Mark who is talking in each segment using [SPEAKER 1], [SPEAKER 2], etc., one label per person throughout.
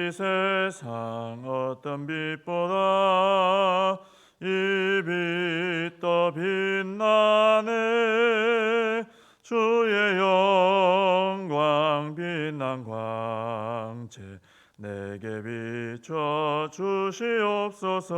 [SPEAKER 1] 이 세상 어떤 빛보다 이 빛 더 빛나네. 주의 영광 빛난 광채 내게 비춰 주시옵소서.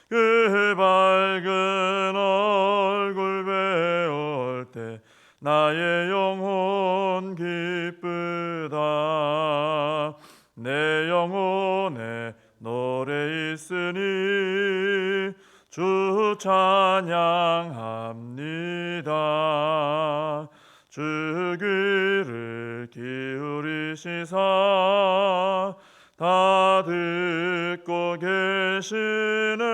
[SPEAKER 1] 그 밝은 얼굴 배울 때 나의 영혼 기쁘다. 내 영혼에 노래 있으니 주 찬양합니다. 주 귀를 기울이시사 다 듣고 계시네.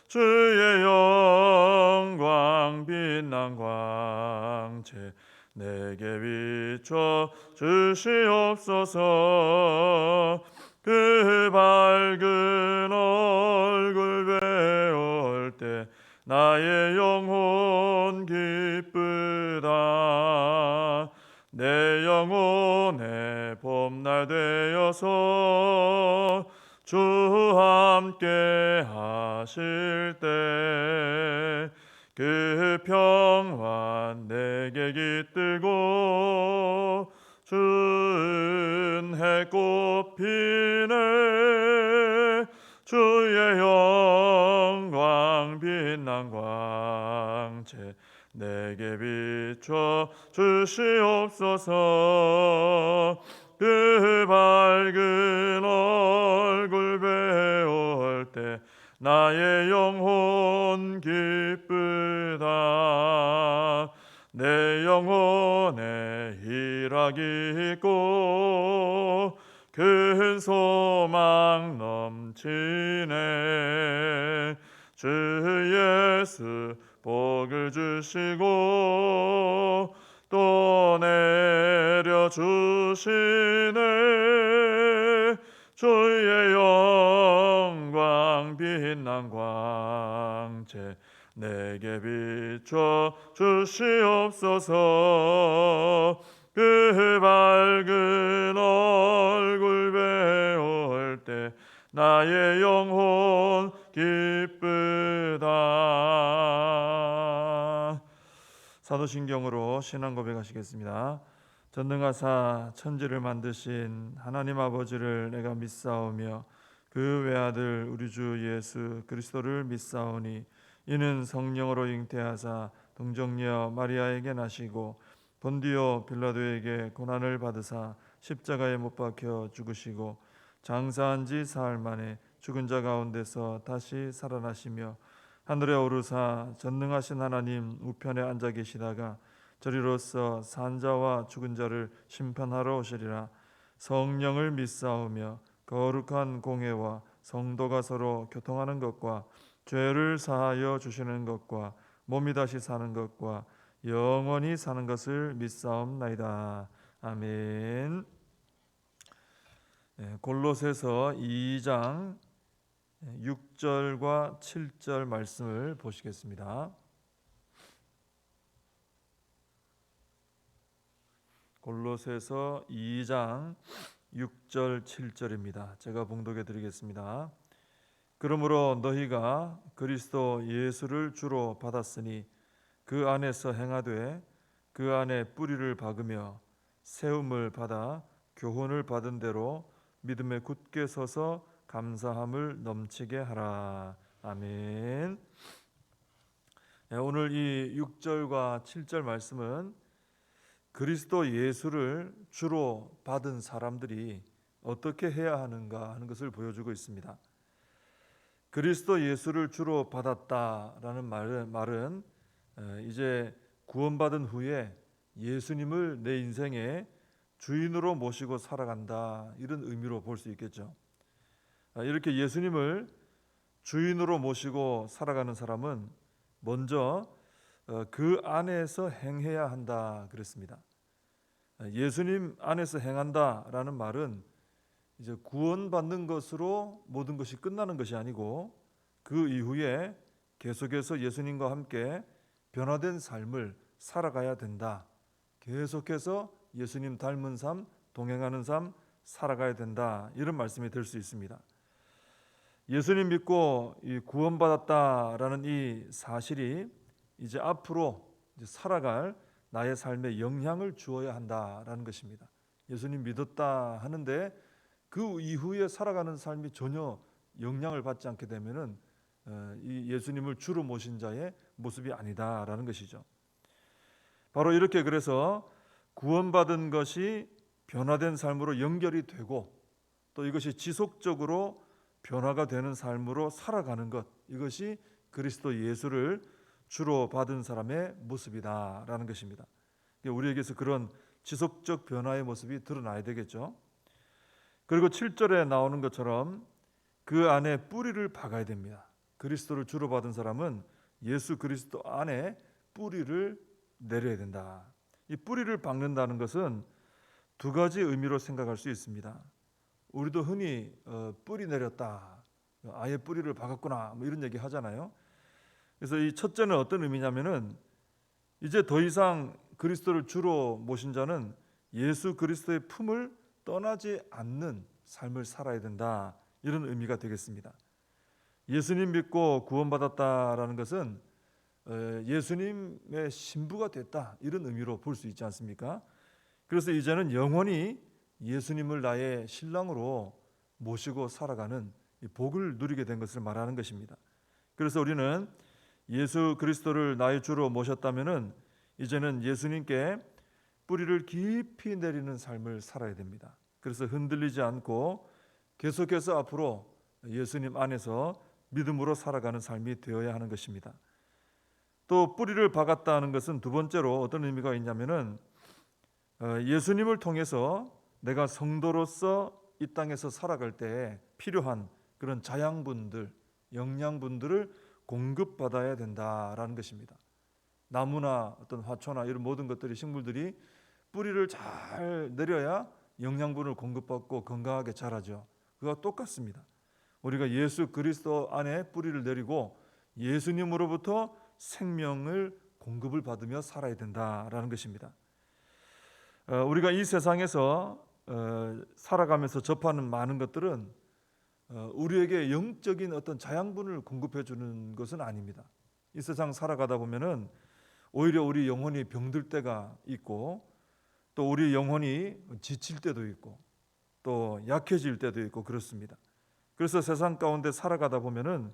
[SPEAKER 1] 주의 영광 빛난 광채 내게 비춰 주시옵소서. 그 밝은 얼굴 배울 때 나의 영혼 기쁘다. 내 영혼의 봄날 되어서 주 함께 하실 때 그 평안 내게 깃들고 주 은혜 꽃피네. 주의 영광 빛난 광채 내게 비춰 주시옵소서. 그 밝은 얼굴 배울 때 나의 영혼 기쁘다. 내 영혼에 희락이 있고 큰 소망 넘치네. 주 예수 복을 주시고 또 내려주시네. 주의 영광 빛난 광채 내게 비춰 주시옵소서. 그 밝은 얼굴 배울 때 나의 영혼 기쁘다. 사도신경으로 신앙 고백하시겠습니다. 전능하사 천지를 만드신 하나님 아버지를 내가 믿사오며 그 외아들 우리 주 예수 그리스도를 믿사오니 이는 성령으로 잉태하사 동정녀 마리아에게 나시고 본디오 빌라도에게 고난을 받으사 십자가에 못 박혀 죽으시고 장사한 지 사흘 만에 죽은 자 가운데서 다시 살아나시며 하늘에 오르사 전능하신 하나님 우편에 앉아 계시다가 저리로서 산 자와 죽은 자를 심판하러 오시리라. 성령을 믿사오며 거룩한 공회와 성도가 서로 교통하는 것과 죄를 사하여 주시는 것과 몸이 다시 사는 것과 영원히 사는 것을 믿사옵나이다. 아멘. 골로새서 2장 6절과 7절 말씀을 보시겠습니다. 골로새서 2장 6절 7절입니다. 제가 봉독해 드리겠습니다. 그러므로 너희가 그리스도 예수를 주로 받았으니 그 안에서 행하되 그 안에 뿌리를 박으며 세움을 받아 교훈을 받은 대로 믿음에 굳게 서서 감사함을 넘치게 하라. 아멘. 오늘 이 6절과 7절 말씀은 그리스도 예수를 주로 받은 사람들이 어떻게 해야 하는가 하는 것을 보여주고 있습니다. 그리스도 예수를 주로 받았다라는 말은 이제 구원받은 후에 예수님을 내 인생의 주인으로 모시고 살아간다, 이런 의미로 볼 수 있겠죠. 이렇게 예수님을 주인으로 모시고 살아가는 사람은 먼저 그 안에서 행해야 한다 그랬습니다. 예수님 안에서 행한다라는 말은 이제 구원받는 것으로 모든 것이 끝나는 것이 아니고 그 이후에 계속해서 예수님과 함께 변화된 삶을 살아가야 된다. 계속해서 예수님 닮은 삶, 동행하는 삶 살아가야 된다, 이런 말씀이 될 수 있습니다. 예수님 믿고 구원받았다라는 이 사실이 이제 앞으로 살아갈 나의 삶에 영향을 주어야 한다라는 것입니다. 예수님 믿었다 하는데 그 이후에 살아가는 삶이 전혀 영향을 받지 않게 되면은 이 예수님을 주로 모신 자의 모습이 아니다라는 것이죠. 바로 이렇게 그래서 구원받은 것이 변화된 삶으로 연결이 되고 또 이것이 지속적으로 변화가 되는 삶으로 살아가는 것, 이것이 그리스도 예수를 주로 받은 사람의 모습이다라는 것입니다. 우리에게서 그런 지속적 변화의 모습이 드러나야 되겠죠. 그리고 7절에 나오는 것처럼 그 안에 뿌리를 박아야 됩니다. 그리스도를 주로 받은 사람은 예수 그리스도 안에 뿌리를 내려야 된다. 이 뿌리를 박는다는 것은 두 가지 의미로 생각할 수 있습니다. 우리도 흔히 뿌리 내렸다, 아예 뿌리를 박았구나, 뭐 이런 얘기 하잖아요. 그래서 이 첫째는 어떤 의미냐면은 이제 더 이상 그리스도를 주로 모신 자는 예수 그리스도의 품을 떠나지 않는 삶을 살아야 된다, 이런 의미가 되겠습니다. 예수님 믿고 구원받았다라는 것은 예수님의 신부가 됐다, 이런 의미로 볼 수 있지 않습니까? 그래서 이제는 영원히 예수님을 나의 신랑으로 모시고 살아가는 복을 누리게 된 것을 말하는 것입니다. 그래서 우리는 예수 그리스도를 나의 주로 모셨다면은 이제는 예수님께 뿌리를 깊이 내리는 삶을 살아야 됩니다. 그래서 흔들리지 않고 계속해서 앞으로 예수님 안에서 믿음으로 살아가는 삶이 되어야 하는 것입니다. 또 뿌리를 박았다는 것은 두 번째로 어떤 의미가 있냐면은 예수님을 통해서 내가 성도로서 이 땅에서 살아갈 때 필요한 그런 자양분들, 영양분들을 공급받아야 된다라는 것입니다. 나무나 어떤 화초나 이런 모든 것들이, 식물들이 뿌리를 잘 내려야 영양분을 공급받고 건강하게 자라죠. 그와 똑같습니다. 우리가 예수 그리스도 안에 뿌리를 내리고 예수님으로부터 생명을 공급을 받으며 살아야 된다라는 것입니다. 우리가 이 세상에서 살아가면서 접하는 많은 것들은 우리에게 영적인 어떤 자양분을 공급해 주는 것은 아닙니다. 이 세상 살아가다 보면은 오히려 우리 영혼이 병들 때가 있고 또 우리 영혼이 지칠 때도 있고 또 약해질 때도 있고 그렇습니다. 그래서 세상 가운데 살아가다 보면은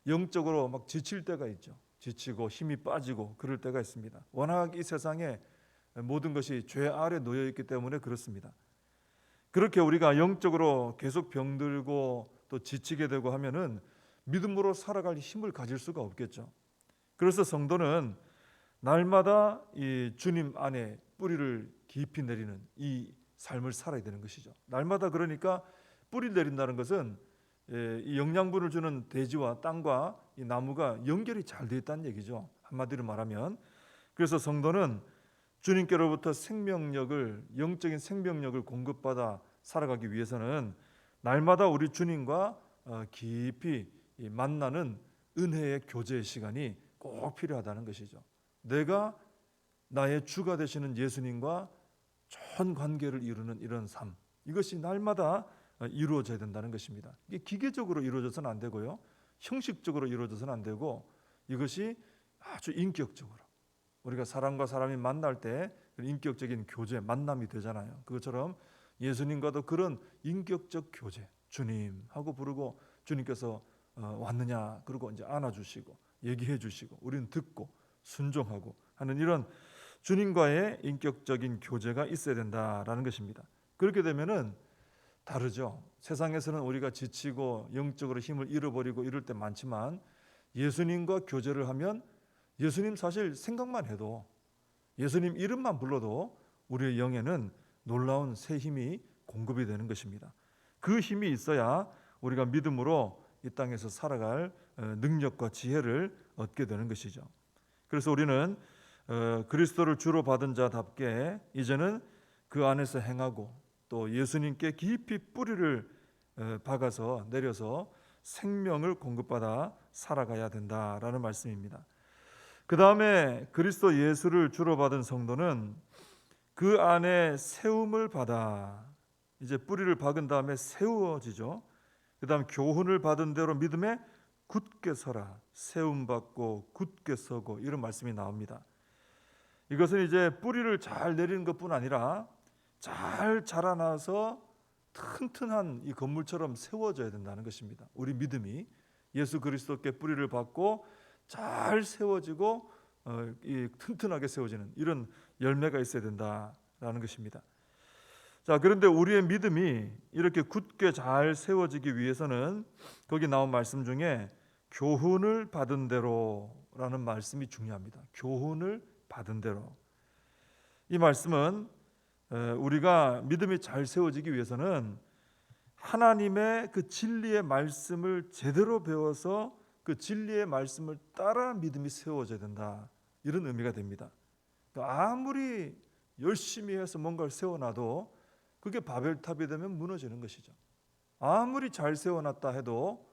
[SPEAKER 1] 영적으로 막 지칠 때가 있죠. 지치고 힘이 빠지고 그럴 때가 있습니다. 워낙 이 세상에 모든 것이 죄 아래 놓여 있기 때문에 그렇습니다. 그렇게 우리가 영적으로 계속 병들고 또 지치게 되고 하면은 믿음으로 살아갈 힘을 가질 수가 없겠죠. 그래서 성도는 날마다 이 주님 안에 뿌리를 깊이 내리는 이 삶을 살아야 되는 것이죠. 날마다 그러니까 뿌리를 내린다는 것은 이 영양분을 주는 대지와 땅과 이 나무가 연결이 잘 되어 있다는 얘기죠. 한마디로 말하면. 그래서 성도는 주님께로부터 생명력을, 영적인 생명력을 공급받아 살아가기 위해서는 날마다 우리 주님과 깊이 만나는 은혜의 교제의 시간이 꼭 필요하다는 것이죠. 내가 나의 주가 되시는 예수님과 좋은 관계를 이루는 이런 삶, 이것이 날마다 이루어져야 된다는 것입니다. 이게 기계적으로 이루어져서는 안 되고요, 형식적으로 이루어져서는 안 되고, 이것이 아주 인격적으로 우리가 사람과 사람이 만날 때 인격적인 교제, 만남이 되잖아요. 그것처럼 예수님과도 그런 인격적 교제, 주님 하고 부르고 주님께서 왔느냐 그러고 이제 안아주시고 얘기해 주시고 우리는 듣고 순종하고 하는 이런 주님과의 인격적인 교제가 있어야 된다라는 것입니다. 그렇게 되면은 다르죠. 세상에서는 우리가 지치고 영적으로 힘을 잃어버리고 이럴 때 많지만 예수님과 교제를 하면 예수님 사실 생각만 해도, 예수님 이름만 불러도 우리의 영에는 놀라운 새 힘이 공급이 되는 것입니다. 그 힘이 있어야 우리가 믿음으로 이 땅에서 살아갈 능력과 지혜를 얻게 되는 것이죠. 그래서 우리는 그리스도를 주로 받은 자답게 이제는 그 안에서 행하고 또 예수님께 깊이 뿌리를 박아서 내려서 생명을 공급받아 살아가야 된다라는 말씀입니다. 그 다음에 그리스도 예수를 주로 받은 성도는 그 안에 세움을 받아, 이제 뿌리를 박은 다음에 세워지죠. 그 다음 교훈을 받은 대로 믿음에 굳게 서라. 세움 받고 굳게 서고, 이런 말씀이 나옵니다. 이것은 이제 뿌리를 잘 내리는 것뿐 아니라 잘 자라나서 튼튼한 이 건물처럼 세워져야 된다는 것입니다. 우리 믿음이 예수 그리스도께 뿌리를 받고 잘 세워지고 이 튼튼하게 세워지는 이런 열매가 있어야 된다라는 것입니다. 자, 그런데 우리의 믿음이 이렇게 굳게 잘 세워지기 위해서는 거기 나온 말씀 중에 교훈을 받은 대로라는 말씀이 중요합니다. 교훈을 받은 대로. 이 말씀은 우리가 믿음이 잘 세워지기 위해서는 하나님의 그 진리의 말씀을 제대로 배워서 그 진리의 말씀을 따라 믿음이 세워져야 된다, 이런 의미가 됩니다. 아무리 열심히 해서 뭔가를 세워놔도 그게 바벨탑이 되면 무너지는 것이죠. 아무리 잘 세워놨다 해도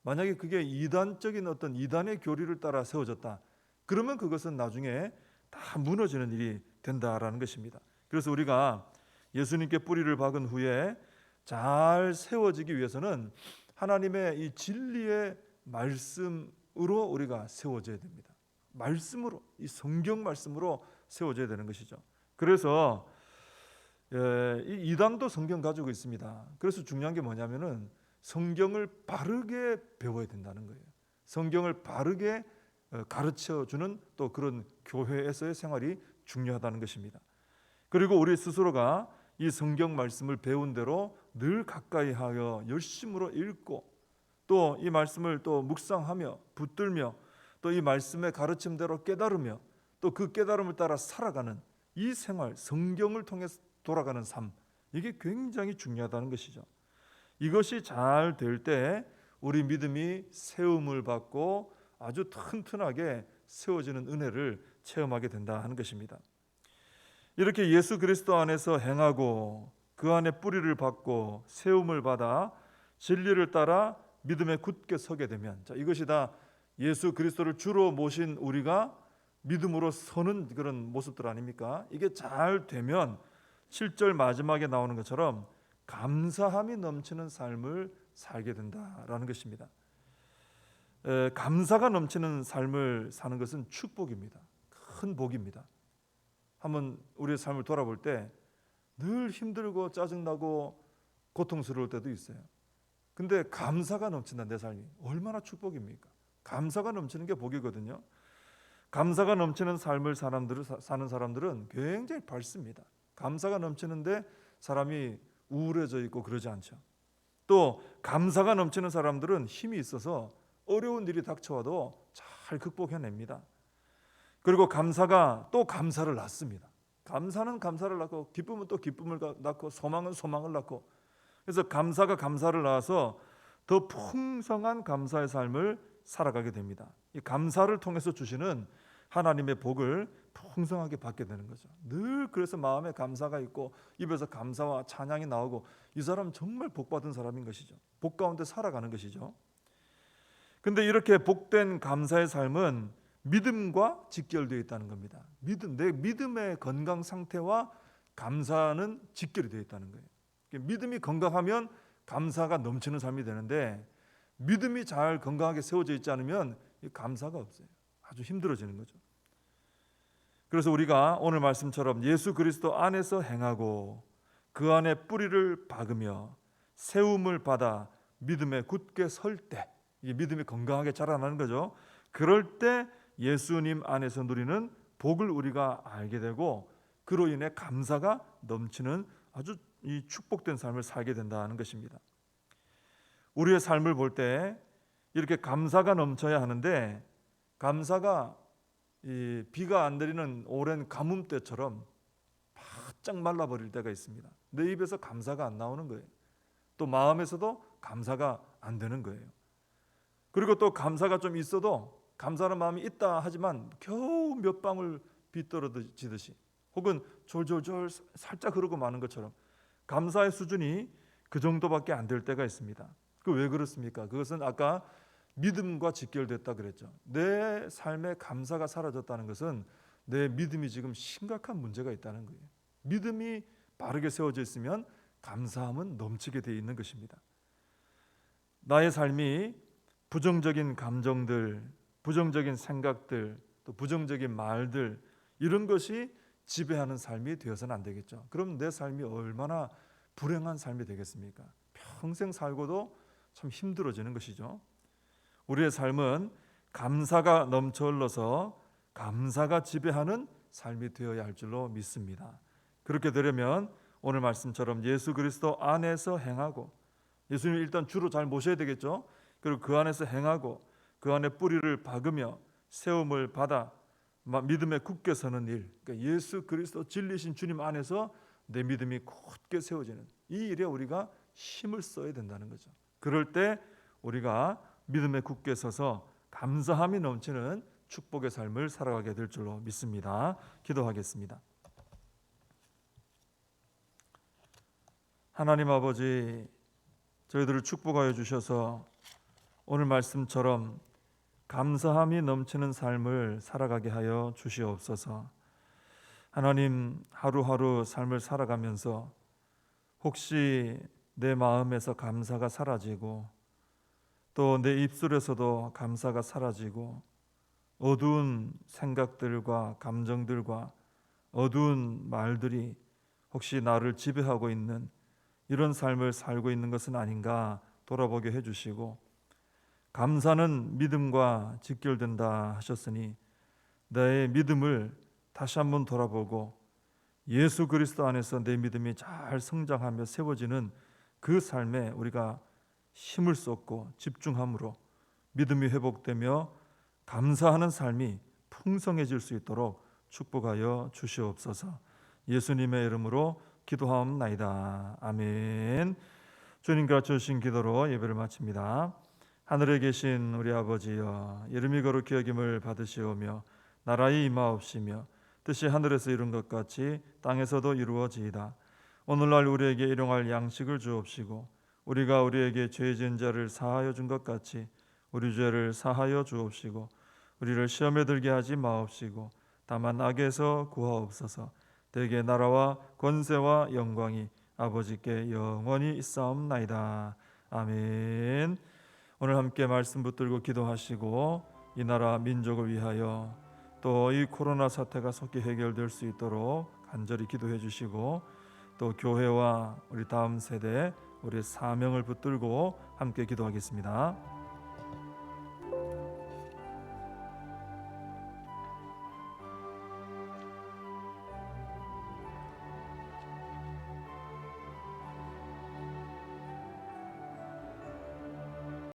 [SPEAKER 1] 만약에 그게 이단적인 어떤 이단의 교리를 따라 세워졌다, 그러면 그것은 나중에 다 무너지는 일이 된다라는 것입니다. 그래서 우리가 예수님께 뿌리를 박은 후에 잘 세워지기 위해서는 하나님의 이 진리의 말씀으로 우리가 세워져야 됩니다. 말씀으로, 이 성경 말씀으로 세워져야 되는 것이죠. 그래서 이 이단도 성경 가지고 있습니다. 그래서 중요한 게 뭐냐면은 성경을 바르게 배워야 된다는 거예요. 성경을 바르게 가르쳐주는 또 그런 교회에서의 생활이 중요하다는 것입니다. 그리고 우리 스스로가 이 성경 말씀을 배운 대로 늘 가까이 하여 열심으로 읽고 또 이 말씀을 또 묵상하며 붙들며 또 이 말씀의 가르침대로 깨달으며 또 그 깨달음을 따라 살아가는 이 생활, 성경을 통해서 돌아가는 삶, 이게 굉장히 중요하다는 것이죠. 이것이 잘 될 때 우리 믿음이 세움을 받고 아주 튼튼하게 세워지는 은혜를 체험하게 된다 하는 것입니다. 이렇게 예수 그리스도 안에서 행하고 그 안에 뿌리를 받고 세움을 받아 진리를 따라 믿음에 굳게 서게 되면, 자, 이것이 다 예수 그리스도를 주로 모신 우리가 믿음으로 서는 그런 모습들 아닙니까? 이게 잘 되면 7절 마지막에 나오는 것처럼 감사함이 넘치는 삶을 살게 된다라는 것입니다. 감사가 넘치는 삶을 사는 것은 축복입니다. 큰 복입니다. 한번 우리의 삶을 돌아볼 때 늘 힘들고 짜증나고 고통스러울 때도 있어요. 근데 감사가 넘친다, 내 삶이 얼마나 축복입니까? 감사가 넘치는 게 복이거든요. 감사가 넘치는 삶을 사는 사람들은 굉장히 밝습니다. 감사가 넘치는데 사람이 우울해져 있고 그러지 않죠. 또 감사가 넘치는 사람들은 힘이 있어서 어려운 일이 닥쳐와도 잘 극복해냅니다. 그리고 감사가 또 감사를 낳습니다. 감사는 감사를 낳고 기쁨은 또 기쁨을 낳고 소망은 소망을 낳고, 그래서 감사가 감사를 낳아서 더 풍성한 감사의 삶을 살아가게 됩니다. 이 감사를 통해서 주시는 하나님의 복을 풍성하게 받게 되는 거죠. 늘 그래서 마음에 감사가 있고 입에서 감사와 찬양이 나오고 이 사람 정말 복받은 사람인 것이죠. 복 가운데 살아가는 것이죠. 근데 이렇게 복된 감사의 삶은 믿음과 직결되어 있다는 겁니다. 내 믿음의 건강 상태와 감사는 직결이 되어 있다는 거예요. 믿음이 건강하면 감사가 넘치는 삶이 되는데 믿음이 잘 건강하게 세워져 있지 않으면 감사가 없어요. 아주 힘들어지는 거죠. 그래서 우리가 오늘 말씀처럼 예수 그리스도 안에서 행하고 그 안에 뿌리를 박으며 세움을 받아 믿음에 굳게 설 때, 이 믿음이 건강하게 자라나는 거죠. 그럴 때 예수님 안에서 누리는 복을 우리가 알게 되고 그로 인해 감사가 넘치는 아주 이 축복된 삶을 살게 된다는 것입니다. 우리의 삶을 볼 때 이렇게 감사가 넘쳐야 하는데, 감사가 이 비가 안 내리는 오랜 가뭄 때처럼 바짝 말라버릴 때가 있습니다. 내 입에서 감사가 안 나오는 거예요. 또 마음에서도 감사가 안 되는 거예요. 그리고 또 감사가 좀 있어도 감사하는 마음이 있다 하지만 겨우 몇 방울 비 떨어지듯이 혹은 졸졸졸 살짝 흐르고 마는 것처럼 감사의 수준이 그 정도밖에 안 될 때가 있습니다. 그 왜 그렇습니까? 그것은 아까 믿음과 직결됐다 그랬죠. 내 삶에 감사가 사라졌다는 것은 내 믿음이 지금 심각한 문제가 있다는 거예요. 믿음이 바르게 세워져 있으면 감사함은 넘치게 되어 있는 것입니다. 나의 삶이 부정적인 감정들, 부정적인 생각들, 또 부정적인 말들, 이런 것이 지배하는 삶이 되어서는 안 되겠죠. 그럼 내 삶이 얼마나 불행한 삶이 되겠습니까? 평생 살고도 참 힘들어지는 것이죠. 우리의 삶은 감사가 넘쳐 흘러서 감사가 지배하는 삶이 되어야 할 줄로 믿습니다. 그렇게 되려면 오늘 말씀처럼 예수 그리스도 안에서 행하고, 예수님 일단 주로 잘 모셔야 되겠죠. 그리고 그 안에서 행하고 그 안에 뿌리를 박으며 세움을 받아 믿음에 굳게 서는 일, 그러니까 예수 그리스도 진리신 주님 안에서 내 믿음이 굳게 세워지는 이 일에 우리가 힘을 써야 된다는 거죠. 그럴 때 우리가 믿음에 굳게 서서 감사함이 넘치는 축복의 삶을 살아가게 될 줄로 믿습니다. 기도하겠습니다. 하나님 아버지, 저희들을 축복하여 주셔서 오늘 말씀처럼 감사함이 넘치는 삶을 살아가게 하여 주시옵소서. 하나님, 하루하루 삶을 살아가면서 혹시 내 마음에서 감사가 사라지고 또 내 입술에서도 감사가 사라지고 어두운 생각들과 감정들과 어두운 말들이 혹시 나를 지배하고 있는 이런 삶을 살고 있는 것은 아닌가 돌아보게 해주시고, 감사는 믿음과 직결된다 하셨으니 나의 믿음을 다시 한번 돌아보고 예수 그리스도 안에서 내 믿음이 잘 성장하며 세워지는 그 삶에 우리가 힘을 쏟고 집중함으로 믿음이 회복되며 감사하는 삶이 풍성해질 수 있도록 축복하여 주시옵소서. 예수님의 이름으로 기도하옵나이다. 아멘. 주님과 주신 기도로 예배를 마칩니다. 하늘에 계신 우리 아버지여, 이름이 거룩히 여김을 받으시오며 나라의 임하옵시며 뜻이 하늘에서 이룬 것 같이 땅에서도 이루어지이다. 오늘날 우리에게 일용할 양식을 주옵시고 우리가 우리에게 죄 지은 자를 사하여 준 것 같이 우리 죄를 사하여 주옵시고 우리를 시험에 들게 하지 마옵시고 다만 악에서 구하옵소서. 대개 나라와 권세와 영광이 아버지께 영원히 있사옵나이다. 아멘. 오늘 함께 말씀 붙들고 기도하시고 이 나라 민족을 위하여 또 이 코로나 사태가 속히 해결될 수 있도록 간절히 기도해 주시고, 또 교회와 우리 다음 세대 우리의 사명을 붙들고 함께 기도하겠습니다.